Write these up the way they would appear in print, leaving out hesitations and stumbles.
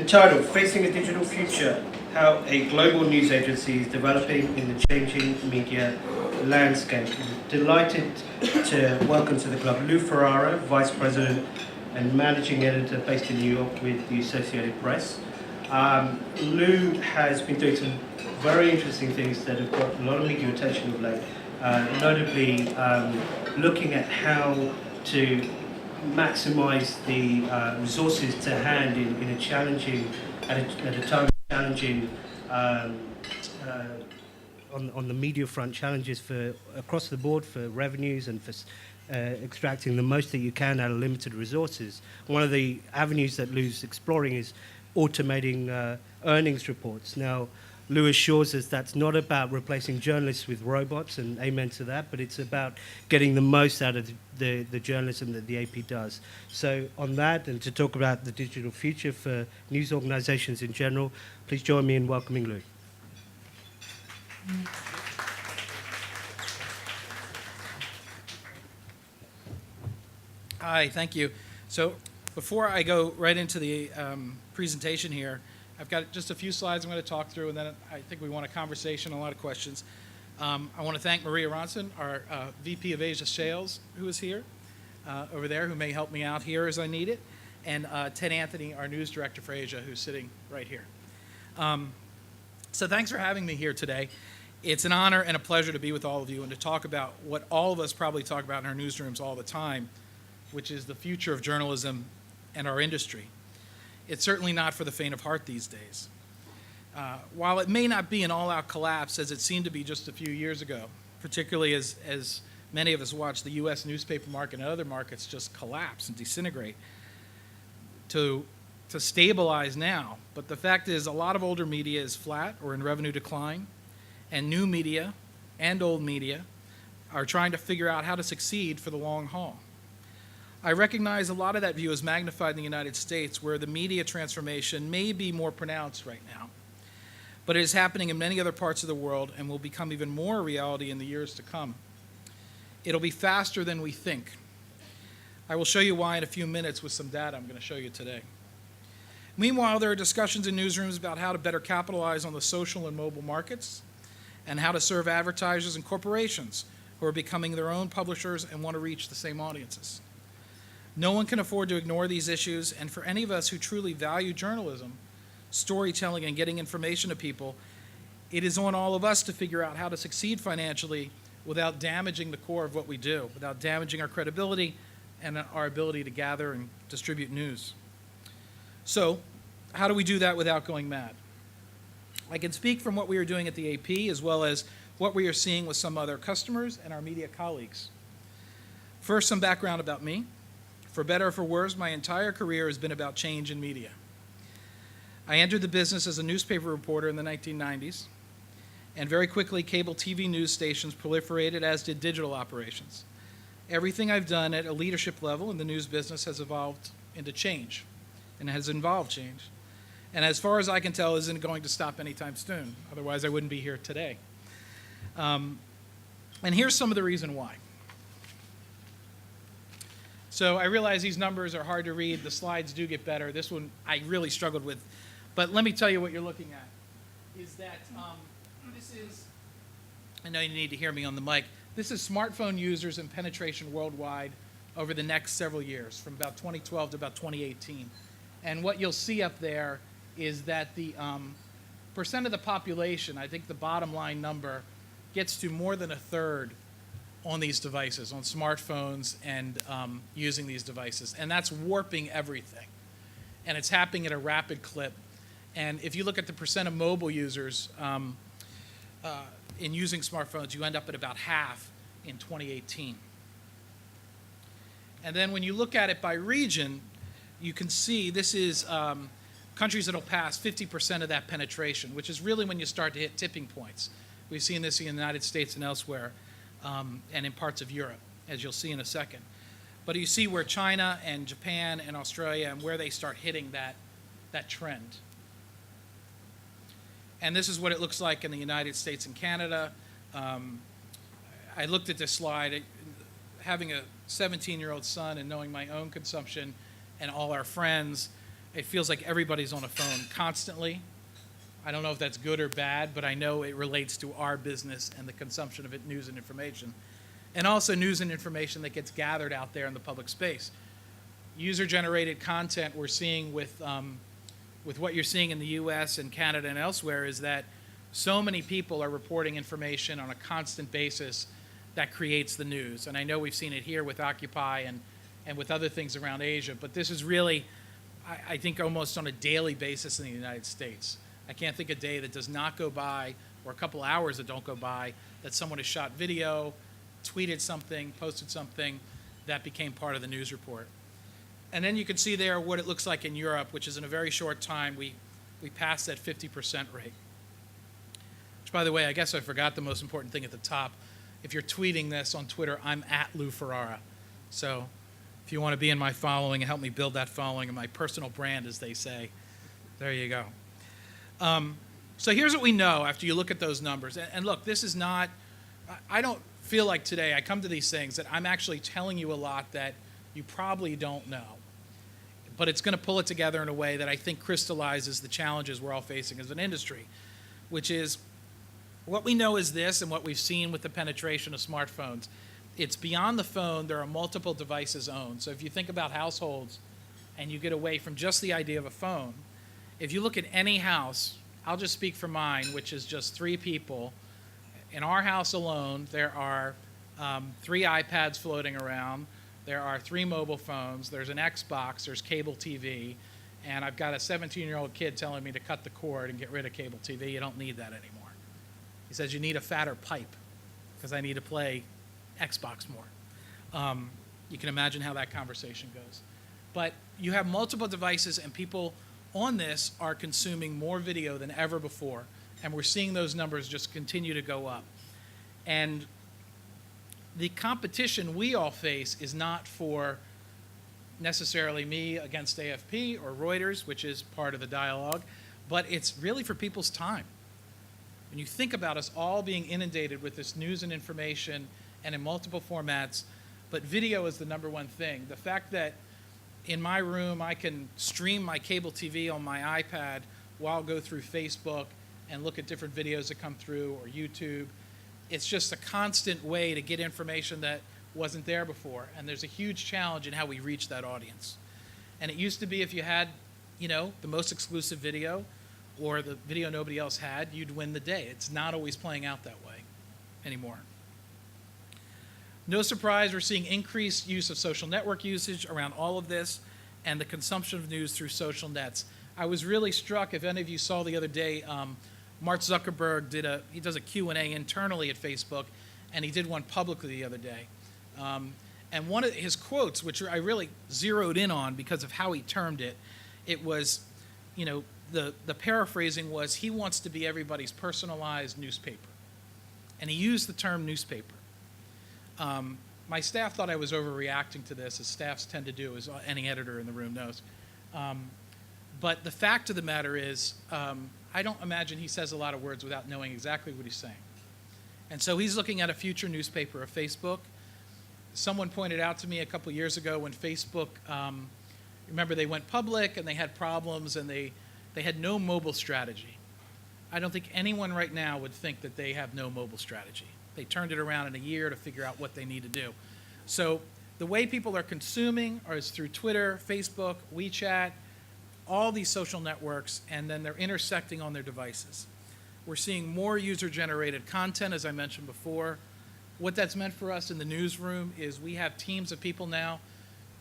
entitled Facing a Digital Future, How a Global News Agency is Developing in the Changing Media Landscape. Delighted to welcome to the club Lou Ferrara, Vice President and Managing Editor based in New York with the Associated Press. Lou has been doing some very interesting things that have got a lot of media attention of late, notably looking at how to maximize the resources to hand in a challenging, at a time of challenging on the media front, challenges for across the board for revenues and for extracting the most that you can out of limited resources. One of the avenues that Lou's exploring is automating earnings reports. Now, Lou assures us that's not about replacing journalists with robots, and amen to that, but it's about getting the most out of the journalism that the AP does. So on that, and to talk about the digital future for news organizations in general, please join me in welcoming Lou. Hi, thank you. So before I go right into the presentation here, I've got just a few slides I'm going to talk through, and then I think we want a conversation, a lot of questions. I want to thank Maria Ronson, our VP of Asia Sales, who is here, over there, who may help me out here as I need it, and Ted Anthony, our News Director for Asia, who's sitting right here. So thanks for having me here today. It's an honor and a pleasure to be with all of you and to talk about what all of us probably talk about in our newsrooms all the time, which is the future of journalism and our industry. It's certainly not for the faint of heart these days. While it may not be an all-out collapse as it seemed to be just a few years ago, particularly as many of us watched the U.S. newspaper market and other markets just collapse and disintegrate, to stabilize now. But the fact is a lot of older media is flat or in revenue decline, and new media and old media are trying to figure out how to succeed for the long haul. I recognize a lot of that view is magnified in the United States, where the media transformation may be more pronounced right now, but it is happening in many other parts of the world and will become even more a reality in the years to come. It'll be faster than we think. I will show you why in a few minutes with some data I'm going to show you today. Meanwhile, there are discussions in newsrooms about how to better capitalize on the social and mobile markets and how to serve advertisers and corporations who are becoming their own publishers and want to reach the same audiences. No one can afford to ignore these issues, and for any of us who truly value journalism, storytelling, and getting information to people, it is on all of us to figure out how to succeed financially without damaging the core of what we do, without damaging our credibility and our ability to gather and distribute news. So, how do we do that without going mad? I can speak from what we are doing at the AP as well as what we are seeing with some other customers and our media colleagues. First, some background about me. For better or for worse, my entire career has been about change in media. I entered the business as a newspaper reporter in the 1990s, and very quickly cable TV news stations proliferated, as did digital operations. Everything I've done at a leadership level in the news business has evolved into change, and has involved change. And as far as I can tell, isn't going to stop anytime soon. Otherwise, I wouldn't be here today. And here's some of the reason why. So I realize these numbers are hard to read. The slides do get better. This one I really struggled with. But let me tell you what you're looking at. Is that this is, I know you need to hear me on the mic. This is smartphone users and penetration worldwide over the next several years, from about 2012 to about 2018. And what you'll see up there is that the percent of the population, I think the bottom line number, gets to more than a third on these devices, on smartphones and using these devices. And that's warping everything. And it's happening at a rapid clip. And if you look at the percent of mobile users in using smartphones, you end up at about half in 2018. And then when you look at it by region, you can see this is countries that will pass 50% of that penetration, which is really when you start to hit tipping points. We've seen this in the United States and elsewhere. And in parts of Europe, as you'll see in a second. But you see where China and Japan and Australia and where they start hitting that trend. And this is what it looks like in the United States and Canada. I looked at this slide. Having a 17-year-old son and knowing my own consumption and all our friends, it feels like everybody's on a phone constantly. I don't know if that's good or bad, but I know it relates to our business and the consumption of news and information. And also news and information that gets gathered out there in the public space. User-generated content we're seeing with what you're seeing in the US and Canada and elsewhere is that so many people are reporting information on a constant basis that creates the news. And I know we've seen it here with Occupy and with other things around Asia, but this is really, I think, almost on a daily basis in the United States. I can't think a day that does not go by, or a couple hours that don't go by, that someone has shot video, tweeted something, posted something that became part of the news report. And then you can see there what it looks like in Europe, which is in a very short time, we passed that 50% rate. Which, by the way, I guess I forgot the most important thing at the top. If you're tweeting this on Twitter, I'm at Lou Ferrara. So if you want to be in my following and help me build that following and my personal brand, as they say, there you go. So here's what we know after you look at those numbers. And look, this is not, I don't feel like today I come to these things that I'm actually telling you a lot that you probably don't know. But it's going to pull it together in a way that I think crystallizes the challenges we're all facing as an industry, which is what we know is this, and what we've seen with the penetration of smartphones. It's beyond the phone, there are multiple devices owned. So if you think about households and you get away from just the idea of a phone, if you look at any house, I'll just speak for mine, which is just 3 people. In our house alone, there are 3 iPads floating around. There are 3 mobile phones. There's an Xbox. There's cable TV. And I've got a 17-year-old kid telling me to cut the cord and get rid of cable TV. You don't need that anymore. He says, you need a fatter pipe because I need to play Xbox more. You can imagine how that conversation goes. But you have multiple devices, and people on this are consuming more video than ever before. And we're seeing those numbers just continue to go up. And the competition we all face is not for necessarily me against AFP or Reuters, which is part of the dialogue, but it's really for people's time. When you think about us all being inundated with this news and information and in multiple formats, but video is the #1 thing. The fact that in my room I can stream my cable TV on my iPad while I go through Facebook and look at different videos that come through, or YouTube. It's just a constant way to get information that wasn't there before. And there's a huge challenge in how we reach that audience. And it used to be if you had, the most exclusive video or the video nobody else had, you'd win the day. It's not always playing out that way anymore. No surprise, we're seeing increased use of social network usage around all of this and the consumption of news through social nets. I was really struck, if any of you saw the other day, Mark Zuckerberg does a Q&A internally at Facebook, and he did one publicly the other day. And one of his quotes, which I really zeroed in on because of how he termed it, it was, the paraphrasing was, he wants to be everybody's personalized newspaper. And he used the term newspaper. My staff thought I was overreacting to this, as staffs tend to do, as any editor in the room knows. But the fact of the matter is, I don't imagine he says a lot of words without knowing exactly what he's saying. And so he's looking at a future newspaper of Facebook. Someone pointed out to me a couple years ago when Facebook, remember they went public and they had problems and they had no mobile strategy. I don't think anyone right now would think that they have no mobile strategy. They turned it around in a year to figure out what they need to do. So the way people are consuming is through Twitter, Facebook, WeChat, all these social networks, and then they're intersecting on their devices. We're seeing more user-generated content, as I mentioned before. What that's meant for us in the newsroom is we have teams of people now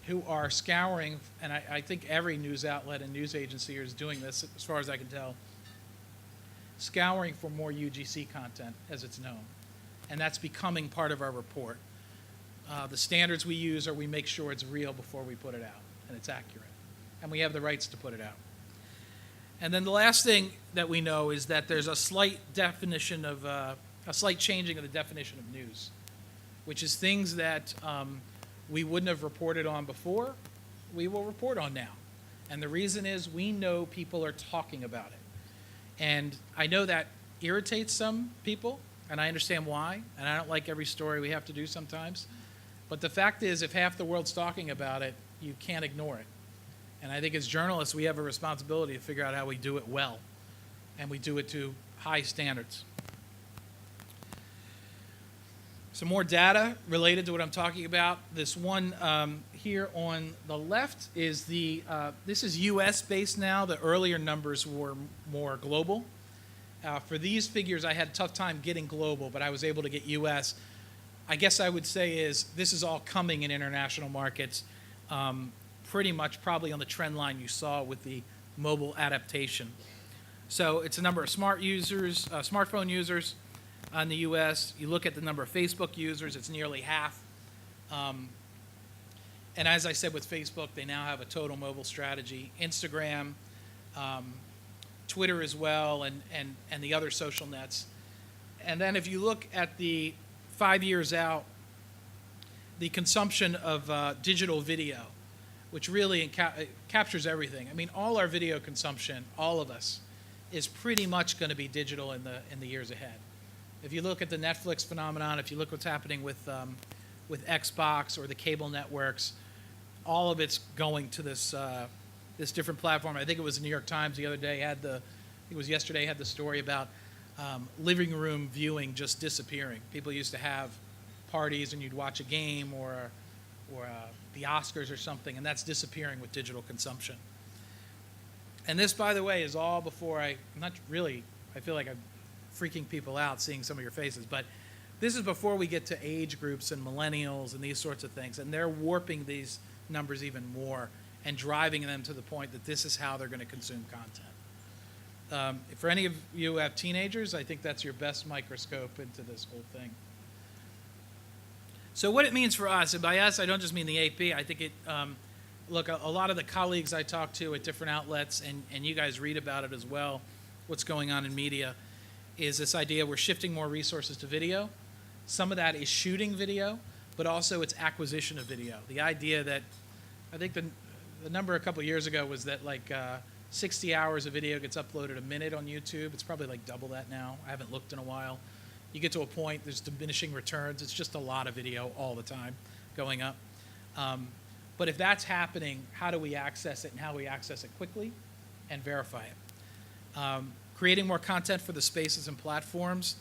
who are scouring, and I think every news outlet and news agency is doing this, as far as I can tell, scouring for more UGC content, as it's known. And that's becoming part of our report. The standards we use are we make sure it's real before we put it out, and it's accurate. And we have the rights to put it out. And then the last thing that we know is that there's a slight changing of the definition of news, which is things that we wouldn't have reported on before, we will report on now. And the reason is we know people are talking about it. And I know that irritates some people, and I understand why, and I don't like every story we have to do sometimes. But the fact is, if half the world's talking about it, you can't ignore it. And I think as journalists, we have a responsibility to figure out how we do it well, and we do it to high standards. Some more data related to what I'm talking about. This one here on the left is this is US based now. The earlier numbers were more global. For these figures, I had a tough time getting global, but I was able to get US. I guess I would say this is all coming in international markets, pretty much probably on the trend line you saw with the mobile adaptation. So it's a number of smartphone users in the US. You look at the number of Facebook users, it's nearly half. And as I said with Facebook, they now have a total mobile strategy. Instagram, Twitter as well, and the other social nets. And then if you look at the 5 years out, the consumption of digital video, which really captures everything. I mean, all our video consumption, all of us, is pretty much going to be digital in the years ahead. If you look at the Netflix phenomenon, if you look what's happening with Xbox or the cable networks, all of it's going to this different platform. I think it was the New York Times the other day I think it was yesterday, had the story about living room viewing just disappearing. People used to have parties and you'd watch a game or the Oscars or something, and that's disappearing with digital consumption. And this, by the way, is all before I feel like I'm freaking people out seeing some of your faces, but this is before we get to age groups and millennials and these sorts of things, and they're warping these numbers even more and driving them to the point that this is how they're going to consume content. For any of you who have teenagers, I think that's your best microscope into this whole thing. So what it means for us, and by us I don't just mean the AP, I think look, a lot of the colleagues I talk to at different outlets, and you guys read about it as well, what's going on in media, is this idea we're shifting more resources to video. Some of that is shooting video, but also it's acquisition of video. The idea that, I think the number a couple years ago was that like 60 hours of video gets uploaded a minute on YouTube. It's probably like double that now. I haven't looked in a while. You get to a point, there's diminishing returns. It's just a lot of video all the time going up. But if that's happening, how do we access it and how do we access it quickly and verify it? Creating more content for the spaces and platforms.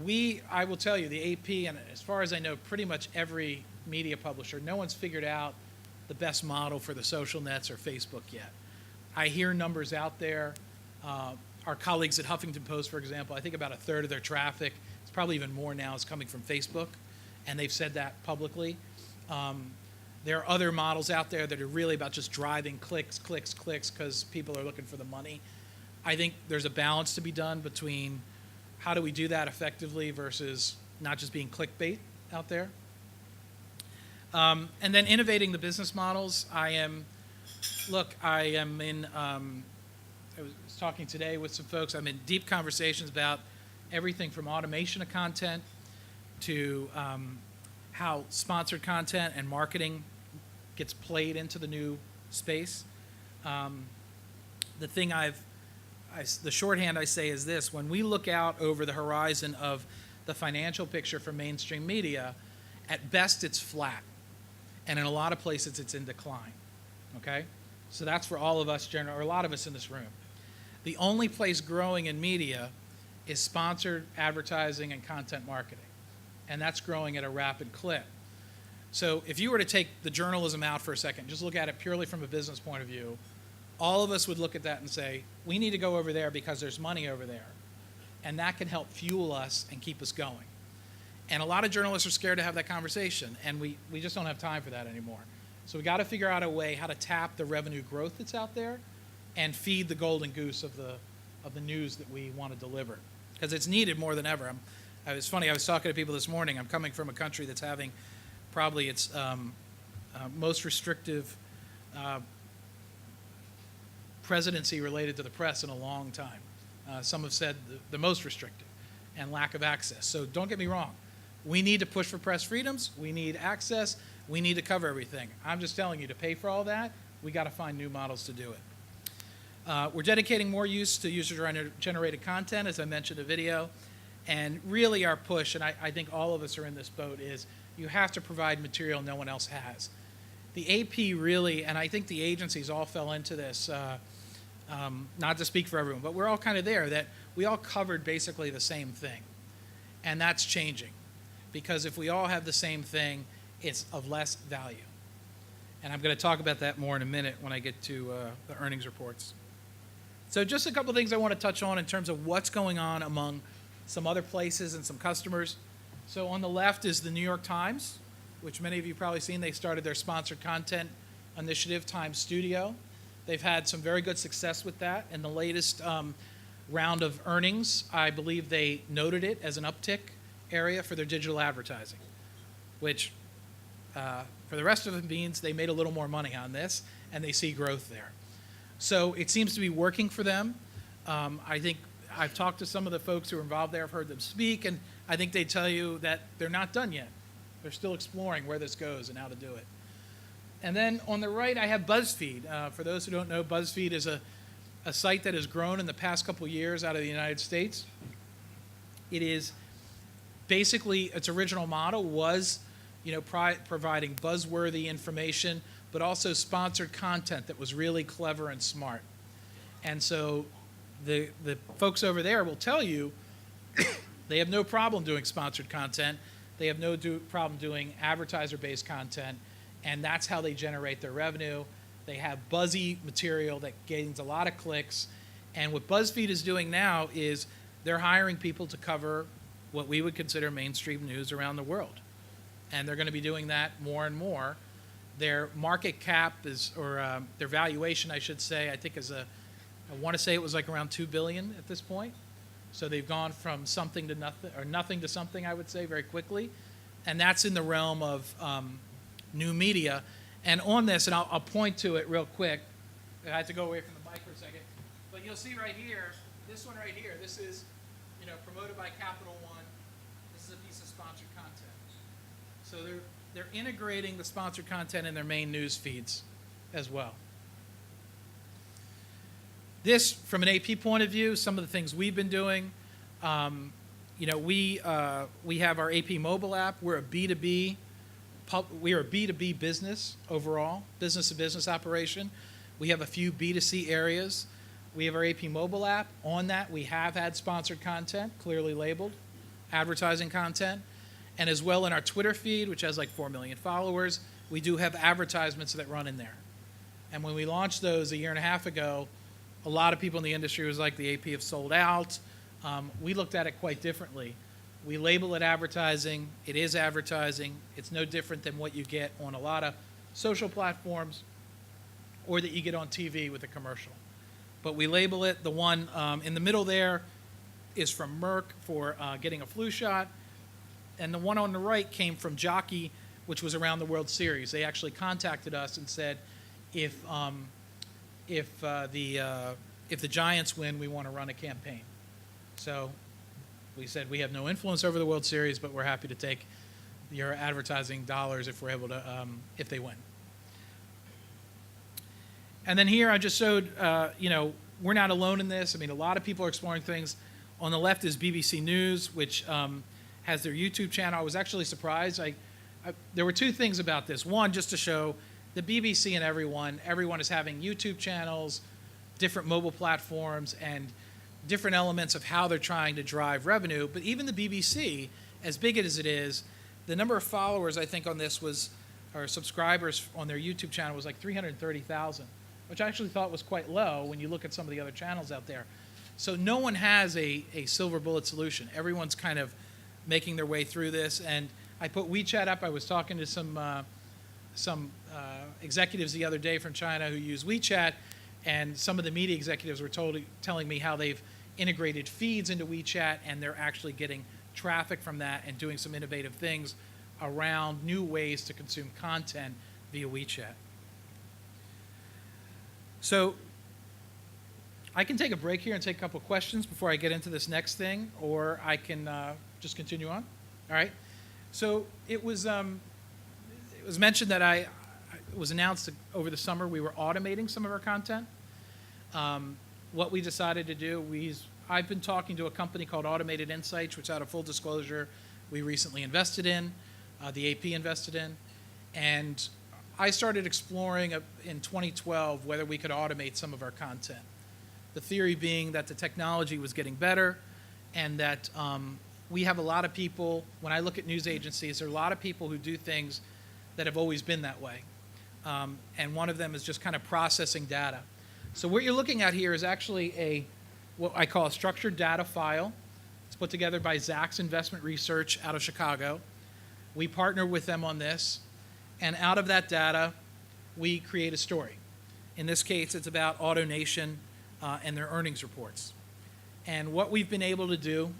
I will tell you, the AP, and as far as I know, pretty much every media publisher, no one's figured out the best model for the social nets or Facebook yet. I hear numbers out there. Our colleagues at Huffington Post, for example, I think about a third of their traffic, it's probably even more now, is coming from Facebook, and they've said that publicly. There are other models out there that are really about just driving clicks, because people are looking for the money. I think there's a balance to be done between how do we do that effectively versus not just being clickbait out there. And then innovating the business models. I was talking today with some folks. I'm in deep conversations about everything from automation of content to how sponsored content and marketing gets played into the new space. The shorthand I say is this: when we look out over the horizon of the financial picture for mainstream media, at best it's flat, and in a lot of places it's in decline. Okay, so that's for all of us, or a lot of us in this room. The only place growing in media is sponsored advertising and content marketing, and that's growing at a rapid clip. So if you were to take the journalism out for a second, just look at it purely from a business point of view, all of us would look at that and say, we need to go over there because there's money over there, and that can help fuel us and keep us going. And a lot of journalists are scared to have that conversation, and we just don't have time for that anymore. So we got to figure out a way how to tap the revenue growth that's out there and feed the golden goose of the news that we want to deliver, because it's needed more than ever. It's funny, I was talking to people this morning. I'm coming from a country that's having probably its most restrictive presidency related to the press in a long time. Some have said the most restrictive, and lack of access. So don't get me wrong. We need to push for press freedoms. We need access. We need to cover everything. I'm just telling you, to pay for all that, we got to find new models to do it. We're dedicating more use to user-generated content, as I mentioned, a video. And really our push, and I think all of us are in this boat, is you have to provide material no one else has. the AP really, and I think the agencies all fell into this, not to speak for everyone, but we're all kind of there, that we all covered basically the same thing. And that's changing, because if we all have the same thing, it's of less value. And I'm going to talk about that more in a minute when I get to the earnings reports. So just a couple of things I want to touch on in terms of what's going on among some other places and some customers. So on the left is the New York Times, which many of you probably seen. They started their sponsored content initiative, Times Studio. They've had some very good success with that. In the latest round of earnings, I believe they noted it as an uptick area for their digital advertising, which for the rest of them means they made a little more money on this and they see growth there. So it seems to be working for them. I think I've talked to some of the folks who are involved there. I've heard them speak, and I think they tell you that they're not done yet. They're still exploring where this goes and how to do it. And then on the right, I have BuzzFeed. For those who don't know, BuzzFeed is a site that has grown in the past couple years out of the United States. It is basically, its original model was, providing buzzworthy information, but also sponsored content that was really clever and smart. And so the folks over there will tell you they have no problem doing sponsored content. They have no problem doing advertiser-based content, and that's how they generate their revenue. They have buzzy material that gains a lot of clicks, and what BuzzFeed is doing now is they're hiring people to cover what we would consider mainstream news around the world, and they're going to be doing that more and more. Their market cap is, or their valuation, I should say, I think I want to say it was like around $2 billion at this point. So they've gone from something to nothing, or nothing to something, I would say, very quickly, and that's in the realm of new media. And on this, and I'll point to it real quick. I had to go away from the mic for a second. But you'll see right here, this one right here, this is promoted by Capital One. This is a piece of sponsored content. So they're integrating the sponsored content in their main news feeds as well. This, from an AP point of view, some of the things we've been doing, we have our AP mobile app. We're a B2B business overall, business-to-business operation. We have a few B2C areas. We have our AP mobile app. On that, we have had sponsored content, clearly labeled, advertising content. And as well in our Twitter feed, which has like 4 million followers, we do have advertisements that run in there. And when we launched those a year and a half ago, a lot of people in the industry was like, the AP have sold out. We looked at it quite differently. We label it advertising. It is advertising. It's no different than what you get on a lot of social platforms or that you get on TV with a commercial. But we label it. The one in the middle there is from Merck for getting a flu shot. And the one on the right came from Jockey, which was around the World Series. They actually contacted us and said, if the Giants win, we want to run a campaign. So we said we have no influence over the World Series, but we're happy to take your advertising dollars if we're able to, if they win. And then here I just showed, we're not alone in this. I mean, a lot of people are exploring things. On the left is BBC News, which has their YouTube channel. I was actually surprised. There were two things about this. One, just to show the BBC and everyone is having YouTube channels, different mobile platforms, and different elements of how they're trying to drive revenue. But even the BBC, as big as it is, the number of followers, I think, on this was, or subscribers on their YouTube channel was like 330,000, which I actually thought was quite low when you look at some of the other channels out there. So no one has a silver bullet solution. Everyone's kind of making their way through this. And I put WeChat up. I was talking to some executives the other day from China who use WeChat, and some of the media executives were telling me how they've integrated feeds into WeChat, and they're actually getting traffic from that and doing some innovative things around new ways to consume content via WeChat. So I can take a break here and take a couple questions before I get into this next thing, or I can just continue on. All right. So it was mentioned that it was announced over the summer we were automating some of our content. What we decided to do, I've been talking to a company called Automated Insights, which, out of full disclosure, we recently invested in, the AP invested in, and I started exploring in 2012 whether we could automate some of our content. The theory being that the technology was getting better and that we have a lot of people, when I look at news agencies, there are a lot of people who do things that have always been that way. And one of them is just kind of processing data. So what you're looking at here is actually what I call a structured data file. It's put together by Zacks Investment Research out of Chicago. We partner with them on this, and out of that data, we create a story. In this case, it's about AutoNation and their earnings reports. And what we've been able to do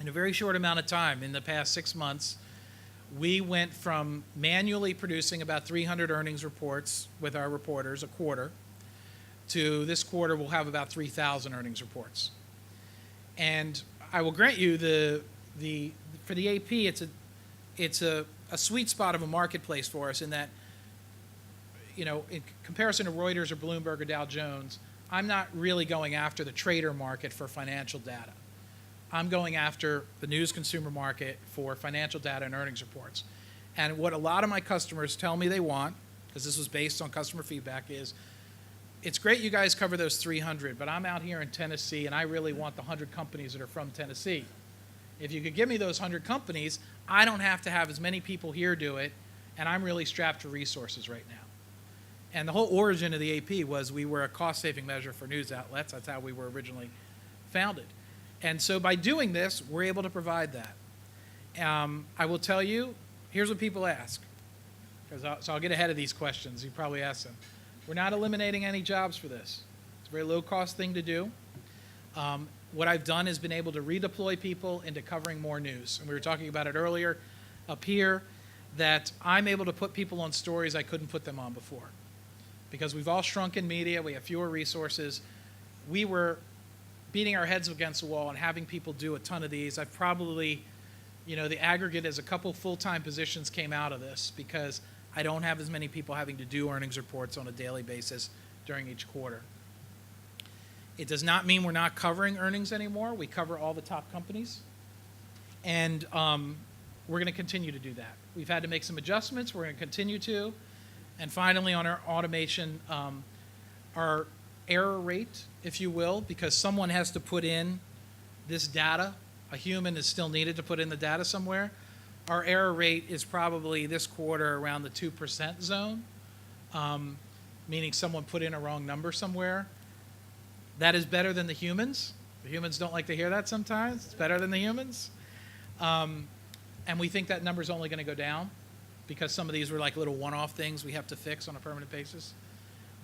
in a very short amount of time, in the past 6 months, we went from manually producing about 300 earnings reports with our reporters a quarter to this quarter we'll have about 3,000 earnings reports. And I will grant you for the AP, it's a sweet spot of a marketplace for us in that, in comparison to Reuters or Bloomberg or Dow Jones, I'm not really going after the trader market for financial data. I'm going after the news consumer market for financial data and earnings reports. And what a lot of my customers tell me they want, because this was based on customer feedback, is it's great you guys cover those 300, but I'm out here in Tennessee and I really want the 100 companies that are from Tennessee. If you could give me those 100 companies, I don't have to have as many people here do it, and I'm really strapped for resources right now. And the whole origin of the AP was we were a cost-saving measure for news outlets. That's how we were originally founded. And so by doing this, we're able to provide that. I will tell you, here's what people ask. So I'll get ahead of these questions. You probably ask them. We're not eliminating any jobs for this. It's a very low-cost thing to do. What I've done is been able to redeploy people into covering more news. And we were talking about it earlier up here, that I'm able to put people on stories I couldn't put them on before. Because we've all shrunk in media, we have fewer resources. We were beating our heads against the wall and having people do a ton of these. I've probably, the aggregate is a couple full-time positions came out of this because I don't have as many people having to do earnings reports on a daily basis during each quarter. It does not mean we're not covering earnings anymore. We cover all the top companies. And we're going to continue to do that. We've had to make some adjustments. We're going to continue to. And finally, on our automation, our error rate, if you will, because someone has to put in this data. A human is still needed to put in the data somewhere. Our error rate is probably this quarter around the 2% zone, meaning someone put in a wrong number somewhere. That is better than the humans. The humans don't like to hear that sometimes. It's better than the humans. And we think that number is only going to go down because some of these were like little one-off things we have to fix on a permanent basis.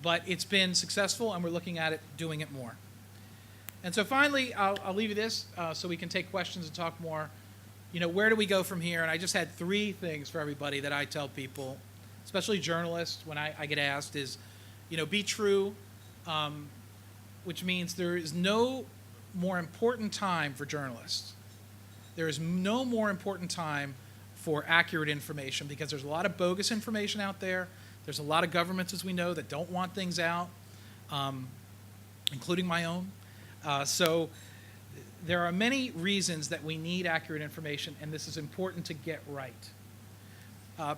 But it's been successful, and we're looking at it, doing it more. And so finally, I'll leave you this so we can take questions and talk more. Where do we go from here? And I just had 3 things for everybody that I tell people, especially journalists, when I get asked is, be true, which means there is no more important time for journalists. There is no more important time for accurate information because there's a lot of bogus information out there. There's a lot of governments, as we know, that don't want things out, including my own. So there are many reasons that we need accurate information, and this is important to get right.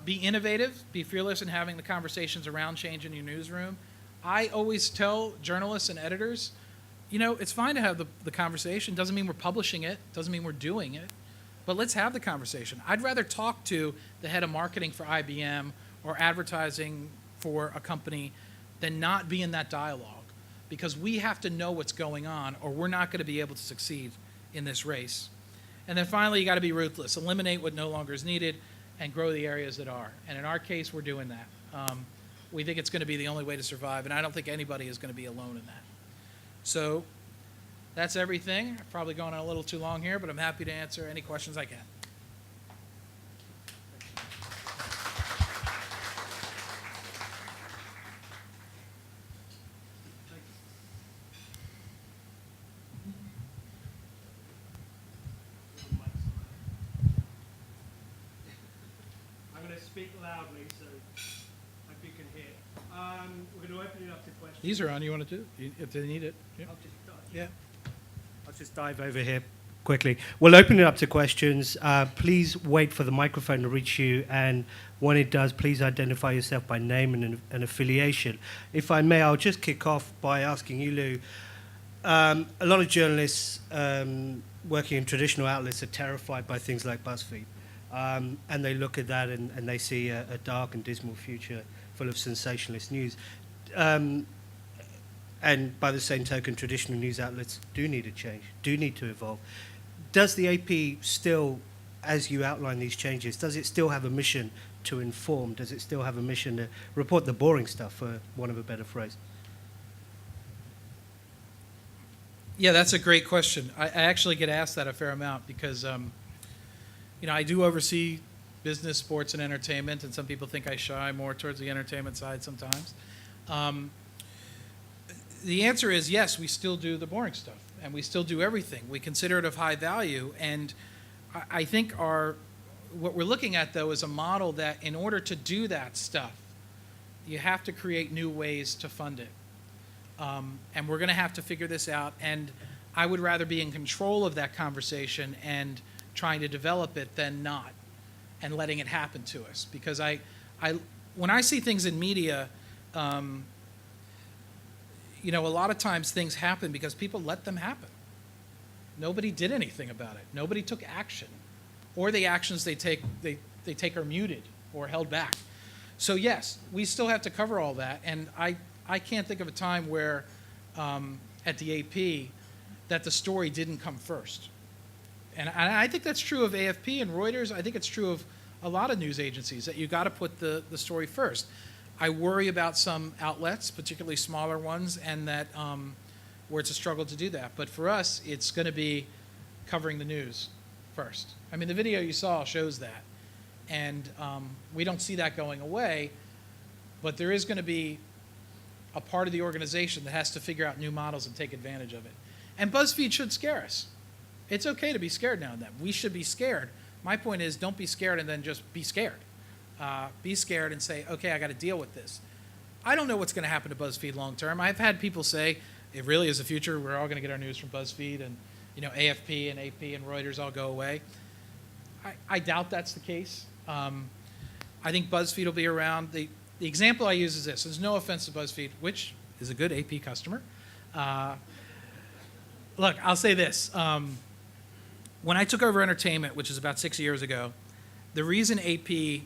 Be innovative, be fearless in having the conversations around change in your newsroom. I always tell journalists and editors, it's fine to have the conversation. Doesn't mean we're publishing it. Doesn't mean we're doing it. But let's have the conversation. I'd rather talk to the head of marketing for IBM or advertising for a company than not be in that dialogue, because we have to know what's going on or we're not going to be able to succeed in this race. And then finally, you got to be ruthless. Eliminate what no longer is needed and grow the areas that are. And in our case, we're doing that. We think it's going to be the only way to survive, and I don't think anybody is going to be alone in that. So that's everything. I've probably gone on a little too long here, but I'm happy to answer any questions I can. I'm going to speak loudly so hope you can hear. We're going to open it up to questions. These are on. You want to do? If they need it. Yeah. I'll just dive. Yeah. I'll just dive over here quickly. We'll open it up to questions. Please wait for the microphone to reach you, and when it does, please identify yourself by name and affiliation. If I may, I'll just kick off by asking you, Lou. A lot of journalists working in traditional outlets are terrified by things like BuzzFeed. And they look at that and they see a dark and dismal future full of sensationalist news. And by the same token, traditional news outlets do need a change, do need to evolve. Does the AP still, as you outline these changes, does it still have a mission to inform? Does it still have a mission to report the boring stuff, for want of a better phrase? Yeah, that's a great question. I actually get asked that a fair amount because, I do oversee business, sports, and entertainment, and some people think I shy more towards the entertainment side sometimes. The answer is yes, we still do the boring stuff, and we still do everything. We consider it of high value, and I think what we're looking at, though, is a model that in order to do that stuff, you have to create new ways to fund it. And we're going to have to figure this out, and I would rather be in control of that conversation and trying to develop it than not, and letting it happen to us. Because when I see things in media, a lot of times things happen because people let them happen. Nobody did anything about it. Nobody took action, or the actions they take are muted or held back. So yes, we still have to cover all that, and I can't think of a time where at the AP that the story didn't come first. And I think that's true of AFP and Reuters. I think it's true of a lot of news agencies, that you got to put the story first. I worry about some outlets, particularly smaller ones, and that where it's a struggle to do that. But for us, it's going to be covering the news first. I mean, the video you saw shows that. And we don't see that going away, but there is going to be a part of the organization that has to figure out new models and take advantage of it. And BuzzFeed should scare us. It's okay to be scared now and then. We should be scared. My point is, don't be scared and then just be scared. Be scared and say, okay, I got to deal with this. I don't know what's going to happen to BuzzFeed long term. I've had people say, it really is the future. We're all going to get our news from BuzzFeed, and AFP and AP and Reuters all go away. I doubt that's the case. I think BuzzFeed will be around. The example I use is this. There's no offense to BuzzFeed, which is a good AP customer. Look, I'll say this. When I took over entertainment, which is about 6 years ago, the reason AP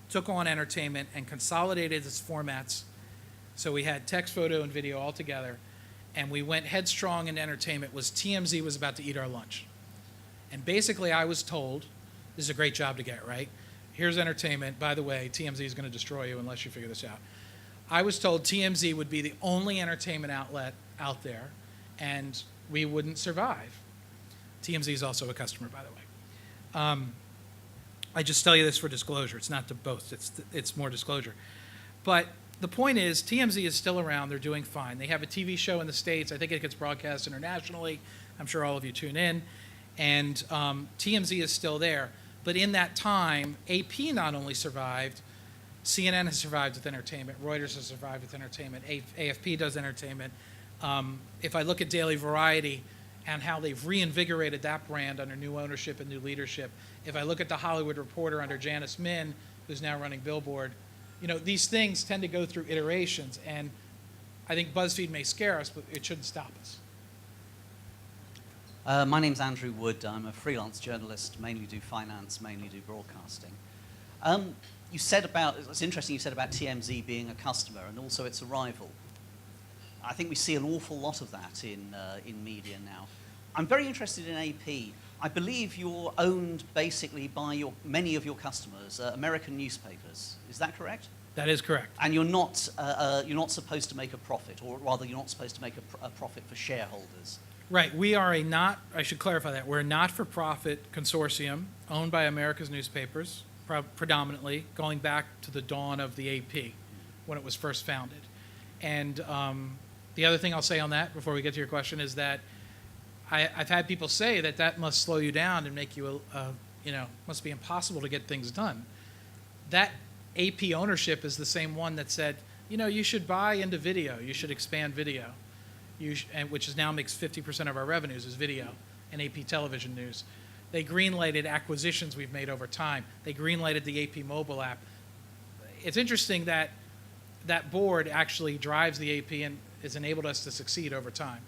took on entertainment and consolidated its formats, so we had text, photo, and video all together, and we went headstrong in entertainment, was TMZ was about to eat our lunch. And basically I was told, this is a great job to get, right? Here's entertainment. By the way, TMZ is going to destroy you unless you figure this out. I was told TMZ would be the only entertainment outlet out there, and we wouldn't survive. TMZ is also a customer, by the way. I just tell you this for disclosure. It's not to boast. It's more disclosure. But the point is, TMZ is still around. They're doing fine. They have a TV show in the States. I think it gets broadcast internationally. I'm sure all of you tune in. And TMZ is still there. But in that time, AP not only survived, CNN has survived with entertainment. Reuters has survived with entertainment. AFP does entertainment. If I look at Daily Variety and how they've reinvigorated that brand under new ownership and new leadership, if I look at The Hollywood Reporter under Janice Min, who's now running Billboard, these things tend to go through iterations. And I think BuzzFeed may scare us, but it shouldn't stop us. My name's Andrew Wood. I'm a freelance journalist, mainly do finance, mainly do broadcasting. You said it's interesting you said about TMZ being a customer and also its a rival. I think we see an awful lot of that in media now. I'm very interested in AP. I believe you're owned basically by many of your customers, American newspapers. Is that correct? That is correct. And you're not supposed to make a profit, or rather you're not supposed to make a profit for shareholders. Right. We are I should clarify that. We're a not-for-profit consortium owned by America's newspapers, predominantly, going back to the dawn of the AP, when it was first founded. And the other thing I'll say on that, before we get to your question, is that I've had people say that must slow you down and make you, must be impossible to get things done. That AP ownership is the same one that said, you should buy into video, you should expand video. Which now makes 50% of our revenues is video. and AP Television News. They greenlighted acquisitions we've made over time. They greenlighted the AP mobile app. It's interesting that that board actually drives the AP and has enabled us to succeed over time.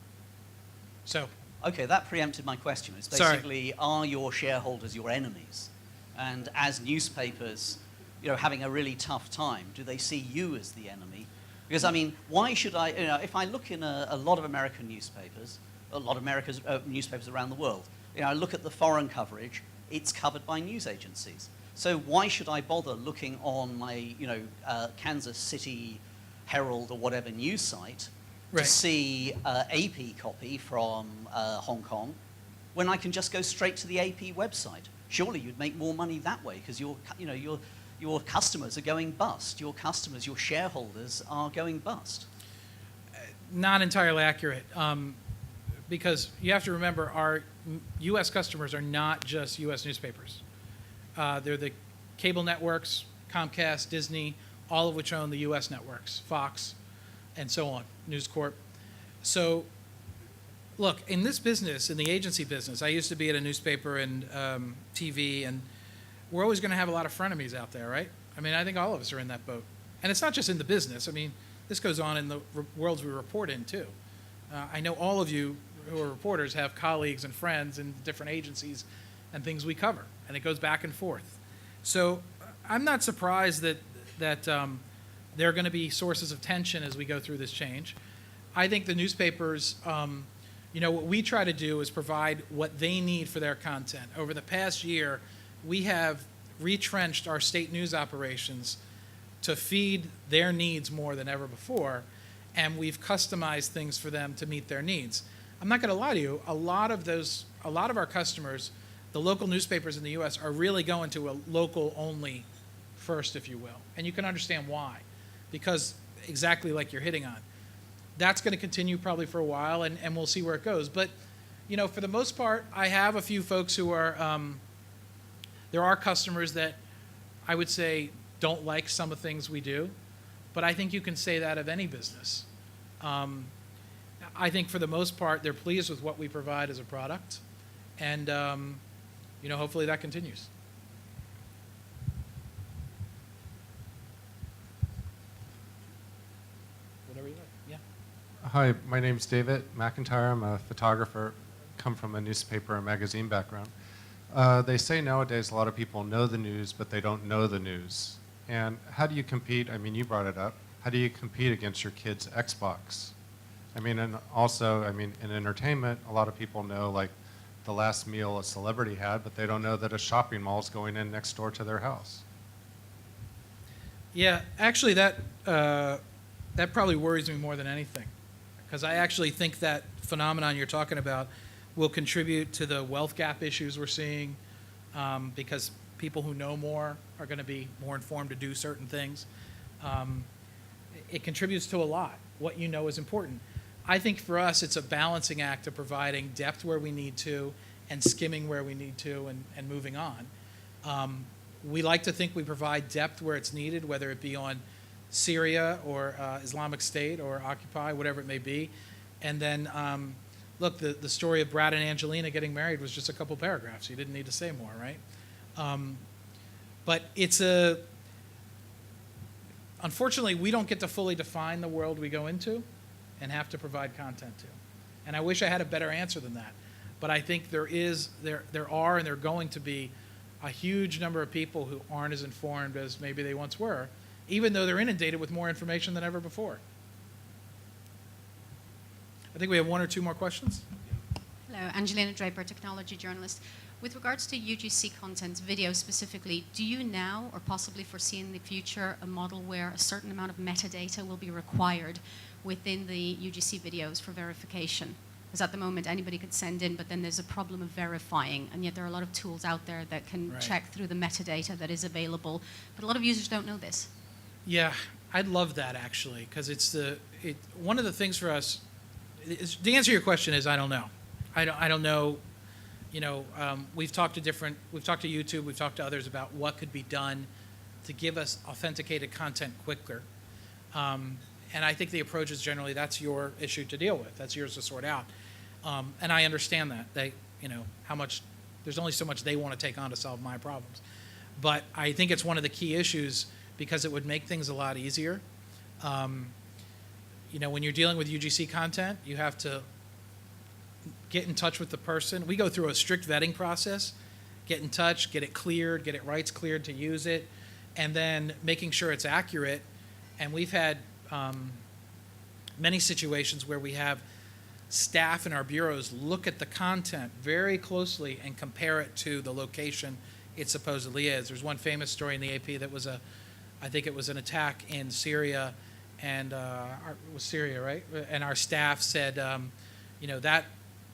So, Okay, that preempted my question. It's Sorry. basically, are your shareholders your enemies? And as newspapers, having a really tough time, do they see you as the enemy? Because, I mean, why should I, if I look in a lot of American newspapers, a lot of newspapers around the world, I look at the foreign coverage, it's covered by news agencies. So why should I bother looking on my, Kansas City Herald or whatever news site to Right. see AP copy from Hong Kong when I can just go straight to the AP website? Surely you'd make more money that way because your customers are going bust. Your customers, your shareholders are going bust. not entirely accurate, because you have to remember our U.S. customers are not just U.S. newspapers. They're the cable networks, Comcast, Disney, all of which own the U.S. networks, Fox, and so on, News Corp. So, look, in this business, in the agency business, I used to be at a newspaper and TV, and we're always going to have a lot of frenemies out there, right? I mean, I think all of us are in that boat. And it's not just in the business. I mean, this goes on in the worlds we report in, too. I know all of you who are reporters have colleagues and friends in different agencies and things we cover, and it goes back and forth. So I'm not surprised that there are going to be sources of tension as we go through this change. I think the newspapers, what we try to do is provide what they need for their content. Over the past year, we have retrenched our state news operations to feed their needs more than ever before, and we've customized things for them to meet their needs. I'm not going to lie to you, a lot of our customers, the local newspapers in the U.S., are really going to a local only first, if you will. And you can understand why, because exactly like you're hitting on. That's going to continue probably for a while, and we'll see where it goes. But, for the most part, I have a few folks who are, there are customers that I would say don't like some of the things we do, but I think you can say that of any business. I think for the most part, they're pleased with what we provide as a product, and hopefully that continues. Whatever you like. Yeah. Hi, my name's David McIntyre. I'm a photographer, come from a newspaper and magazine background. They say nowadays a lot of people know the news, but they don't know the news. And how do you compete? I mean, you brought it up. How do you compete against your kid's Xbox? I mean, and also, in entertainment, a lot of people know, like, the last meal a celebrity had, but they don't know that a shopping mall is going in next door to their house. Yeah, actually, that probably worries me more than anything, because I actually think that phenomenon you're talking about will contribute to the wealth gap issues we're seeing, because people who know more are going to be more informed to do certain things. It contributes to a lot. What you know is important. I think for us, it's a balancing act of providing depth where we need to and skimming where we need to and moving on. We like to think we provide depth where it's needed, whether it be on Syria or Islamic State or Occupy, whatever it may be. And then, look, the story of Brad and Angelina getting married was just a couple paragraphs. You didn't need to say more, right? But unfortunately, we don't get to fully define the world we go into and have to provide content to. And I wish I had a better answer than that. But I think there are and there are going to be a huge number of people who aren't as informed as maybe they once were, even though they're inundated with more information than ever before. I think we have one or two more questions. Hello, Angelina Draper, technology journalist. With regards to UGC content, video specifically, do you now or possibly foresee in the future a model where a certain amount of metadata will be required within the UGC videos for verification? Because at the moment anybody could send in, but then there's a problem of verifying, and yet there are a lot of tools out there that can check through the metadata that is available. But a lot of users don't know this. Yeah, I'd love that actually, because one of the things for us, the answer to your question is I don't know. I don't know. We've talked to YouTube, we've talked to others about what could be done to give us authenticated content quicker. And I think the approach is generally that's your issue to deal with. That's yours to sort out. And I understand that. how much, there's only so much they want to take on to solve my problems. But I think it's one of the key issues because it would make things a lot easier. When you're dealing with UGC content, you have to get in touch with the person. We go through a strict vetting process, get in touch, get it cleared, get it rights cleared to use it, and then making sure it's accurate. And we've had many situations where we have staff in our bureaus look at the content very closely and compare it to the location it supposedly is. There's one famous story in the AP that was I think it was an attack in Syria, and it was Syria, right? And our staff said,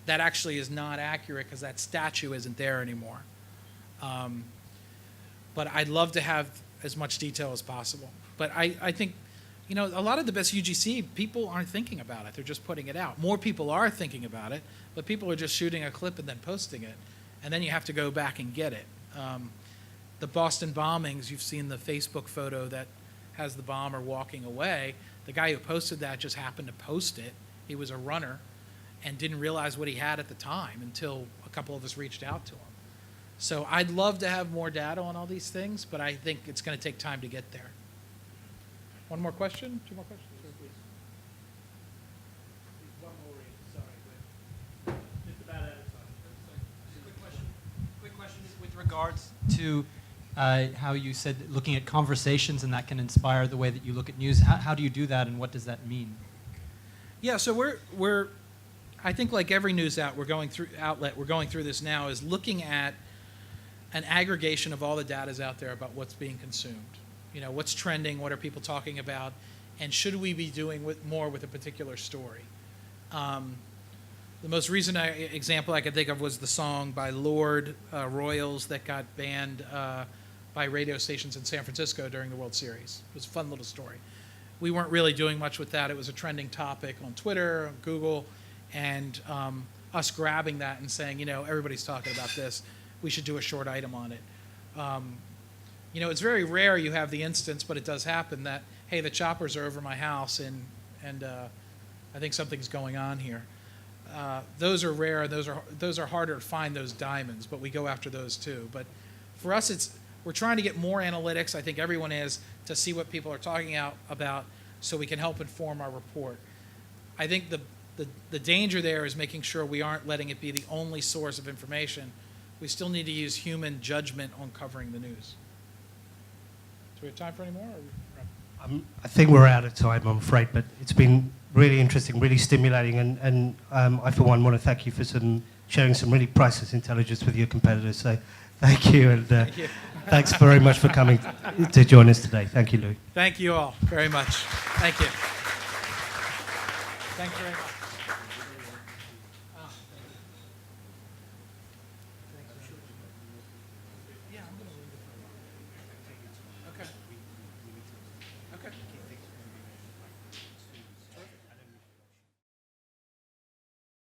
that actually is not accurate because that statue isn't there anymore. But I'd love to have as much detail as possible. But I think, a lot of the best UGC, people aren't thinking about it. They're just putting it out. More people are thinking about it, but people are just shooting a clip and then posting it. And then you have to go back and get it. The Boston bombings, you've seen the Facebook photo that has the bomber walking away. The guy who posted that just happened to post it. He was a runner and didn't realize what he had at the time until a couple of us reached out to him. So I'd love to have more data on all these things, but I think it's going to take time to get there. One more question? Two more questions? Sure, please. One more, sorry. Just about out of time. Quick question with regards to how you said looking at conversations and that can inspire the way that you look at news. How do you do that, and what does that mean? Yeah, so we're I think like every news outlet we're going through this now is looking at an aggregation of all the data out there about what's being consumed. What's trending, what are people talking about, and should we be doing more with a particular story? The most recent example I could think of was the song by Lord, Royals, that got banned by radio stations in San Francisco during the World Series. It was a fun little story. We weren't really doing much with that. It was a trending topic on Twitter, on Google, and us grabbing that and saying, everybody's talking about this. We should do a short item on it. It's very rare you have the instance, but it does happen that, hey, the choppers are over my house and I think something's going on here. Those are rare. Those are harder to find, those diamonds, but we go after those too. But for us, we're trying to get more analytics. I think everyone is, to see what people are talking about so we can help inform our report. I think the danger there is making sure we aren't letting it be the only source of information. We still need to use human judgment on covering the news. Do we have time for any more? I think we're out of time, I'm afraid, but it's been really interesting, really stimulating, and I, for one, want to thank you for sharing some really priceless intelligence with your competitors. So thank you, and Thank you. thanks very much for coming to join us today. Thank you, Lou. Thank you all very much. Thank you. Thanks very much.